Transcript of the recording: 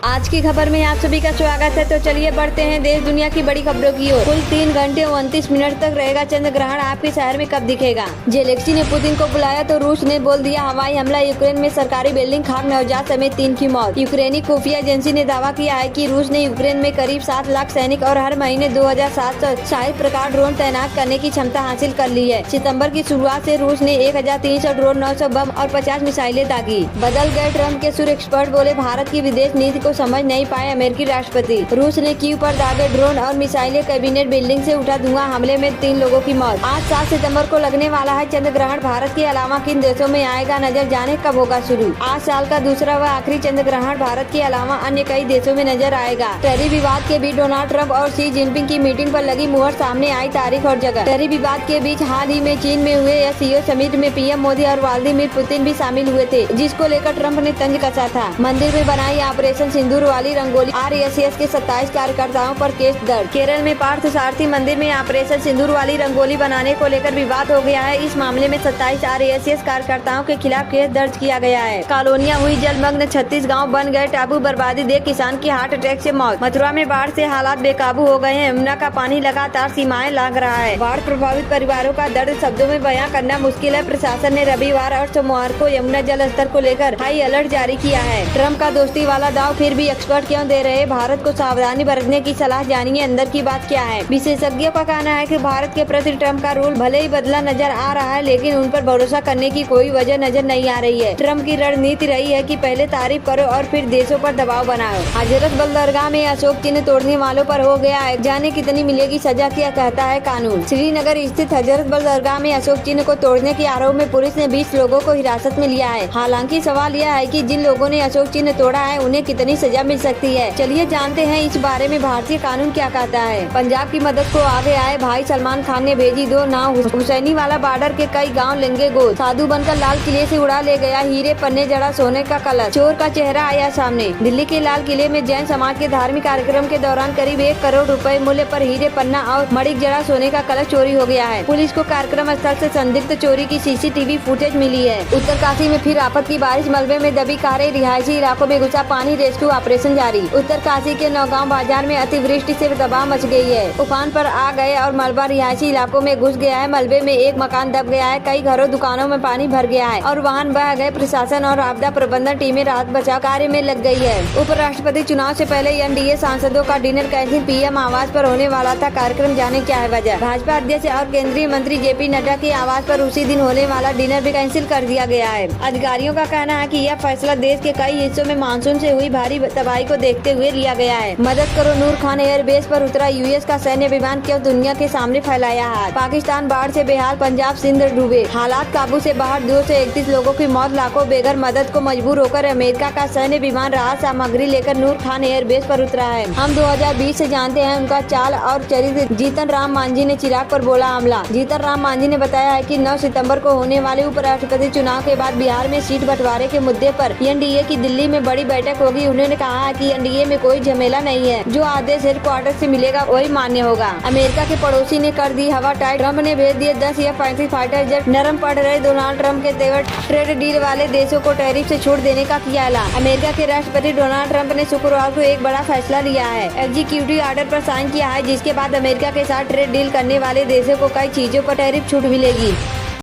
आज की खबर में आप सभी का स्वागत है। तो चलिए बढ़ते हैं देश दुनिया की बड़ी खबरों की ओर। कुल 3 घंटे 29 मिनट तक रहेगा चंद्र ग्रहण। आपके शहर में कब दिखेगा? जेलेंस्की ने पुतिन को बुलाया तो रूस ने बोल दिया हवाई हमला। यूक्रेन में सरकारी बिल्डिंग खाक, नवजात समेत 3 की मौत। यूक्रेनी खुफिया एजेंसी ने दावा किया है कि रूस ने यूक्रेन में करीब 7 लाख सैनिक और हर महीने 2760 प्रकार ड्रोन तैनात करने की क्षमता हासिल कर ली है। सितम्बर की शुरुआत से रूस ने 1300 ड्रोन, 900 बम और 50 मिसाइलें दागी। बदल गए ट्रम्प के सुर। एक्सपर्ट बोले भारत की विदेश नीति को समझ नहीं पाए अमेरिकी राष्ट्रपति। रूस ने कीव पर दागे ड्रोन और मिसाइलें। कैबिनेट बिल्डिंग से उठा धुआं। हमले में 3 लोगों की मौत। आज 7 सितंबर को लगने वाला है चंद्र ग्रहण। भारत के अलावा किन देशों में आएगा नजर, जाने कब होगा शुरू। आज साल का दूसरा व आखिरी चंद्र ग्रहण भारत के अलावा अन्य कई देशों में नजर आएगा। टैरिफ विवाद के बीच डोनाल्ड ट्रंप और शी जिनपिंग की मीटिंग पर लगी मुहर। सामने आई तारीख और जगह। टैरिफ विवाद के बीच हाल ही में चीन में हुए एससीओ समिट में पीएम मोदी और व्लादिमीर पुतिन भी शामिल हुए थे, जिसको लेकर ट्रंप ने तंज कसा था। मंदिर में बनाई ऑपरेशन सिंदूर वाली रंगोली। आरएसएस के 27 कार्यकर्ताओं पर केस दर्ज। केरल में पार्थ सारथी मंदिर में ऑपरेशन सिंदूर वाली रंगोली बनाने को लेकर विवाद हो गया है। इस मामले में 27 आरएसएस कार्यकर्ताओं के खिलाफ केस दर्ज किया गया है। कॉलोनियां हुई जलमग्न, 36 गाँव बन गए टापू। बर्बादी देख किसान की हार्ट अटैक से मौत। मथुरा में बाढ़ से हालात बेकाबू हो गए हैं। यमुना का पानी लगातार सीमाएं लांघ रहा है। बाढ़ प्रभावित परिवारों का दर्द शब्दों में बयां करना मुश्किल है। प्रशासन ने रविवार और सोमवार को यमुना जल स्तर को लेकर हाई अलर्ट जारी किया है। ट्रंप का दोस्ती वाला दाव फिर भी एक्सपर्ट क्यों दे रहे? भारत को सावधानी बरतने की सलाह। जानिए अंदर की बात क्या है। विशेषज्ञों का कहना है कि भारत के प्रति ट्रंप का रूल भले ही बदला नजर आ रहा है, लेकिन उन पर भरोसा करने की कोई वजह नजर नहीं आ रही है। ट्रंप की रणनीति रही है कि पहले तारीफ करो और फिर देशों पर दबाव बनाओ। हजरत बल दरगाह में अशोक चिन्ह तोड़ने वालों पर हो गया है। जाने कितनी मिलेगी सजा, क्या कहता है कानून। श्रीनगर स्थित हजरत बल दरगाह में अशोक चिन्ह को तोड़ने के आरोप में पुलिस ने 20 लोगों को हिरासत में लिया है। हालांकि सवाल यह है कि जिन लोगों ने अशोक चिन्ह तोड़ा है उन्हें कितनी सजा मिल सकती है। चलिए जानते हैं इस बारे में भारतीय कानून क्या कहता है। पंजाब की मदद को आगे आए भाई सलमान खान ने भेजी 2 नाव। हुसैनी वाला बॉर्डर के कई गांव लेंगे गोद। साधु बनकर लाल किले से उड़ा ले गया हीरे पन्ने जड़ा सोने का कलश। चोर का चेहरा आया सामने। दिल्ली के लाल किले में जैन समाज के धार्मिक कार्यक्रम के दौरान करीब 1 करोड़ रुपए मूल्य पर हीरे पन्ना और मणिक जड़ा सोने का कलश चोरी हो गया है। पुलिस को कार्यक्रम स्थल से संदिग्ध चोरी की सीसीटीवी फुटेज मिली है। उत्तरकाशी में फिर आफत की बारिश। मलबे में दबी कारें। रिहायशी इलाकों में घुसा पानी। रेस्क्यू ऑपरेशन जारी। उत्तरकाशी के नौगांव बाजार में अतिवृष्टि से दबाव मच गई है। उफान पर आ गए और मलबा रिहायशी इलाकों में घुस गया है। मलबे में एक मकान दब गया है। कई घरों दुकानों में पानी भर गया है और वाहन बह गए। प्रशासन और आपदा प्रबंधन टीमें राहत बचाव कार्य में लग गई है। उपराष्ट्रपति चुनाव से पहले एनडीए सांसदों का डिनर कैंसिल। पीएम आवास पर होने वाला था कार्यक्रम, जाने क्या है वजह। भाजपा अध्यक्ष और केंद्रीय मंत्री जेपी नड्डा के आवास पर उसी दिन होने वाला डिनर भी कैंसिल कर दिया गया है। अधिकारियों का कहना है कि यह फैसला देश के कई हिस्सों में मानसून से हुई भारी तबाही को देखते हुए लिया गया है। मदद करो, नूर खान एयरबेस पर उतरा यूएस का सैन्य विमान, क्यों दुनिया के सामने फैलाया हाथ। पाकिस्तान बाढ़ से बेहाल, पंजाब सिंध डूबे। हालात काबू से बाहर, 231 लोगों की मौत। लाखों बेघर मदद को मजबूर होकर अमेरिका का सैन्य विमान राहत सामग्री लेकर नूर खान एयरबेस पर उतरा है। हम 2020 से जानते हैं उनका चाल और चरित्र। जीतन राम मांझी ने चिराग पर बोला हमला। जीतन राम मांझी ने बताया है कि 9 सितंबर को होने वाले उपराष्ट्रपति चुनाव के बाद बिहार में सीट बंटवारे के मुद्दे पर एनडीए की दिल्ली में बड़ी बैठक होगी। उन्होंने कहा है कि एनडीए में कोई झमेला नहीं है। जो आदेश हेडक्वार्टर से मिलेगा वही मान्य होगा। अमेरिका के पड़ोसी ने कर दी हवा टाइट। ट्रंप ने भेज दिए 10 F-35 फाइटर जेट। नरम पड़ रहे डोनाल्ड ट्रंप के तेवर। ट्रेड डील वाले देशों को टैरिफ से छूट देने का किया ऐलान। अमेरिका के राष्ट्रपति डोनाल्ड ट्रंप ने शुक्रवार को एक बड़ा फैसला लिया है। एग्जीक्यूटिव ऑर्डर पर साइन किया है, जिसके बाद अमेरिका के साथ ट्रेड डील करने वाले देशों को कई चीजों पर टैरिफ छूट मिलेगी।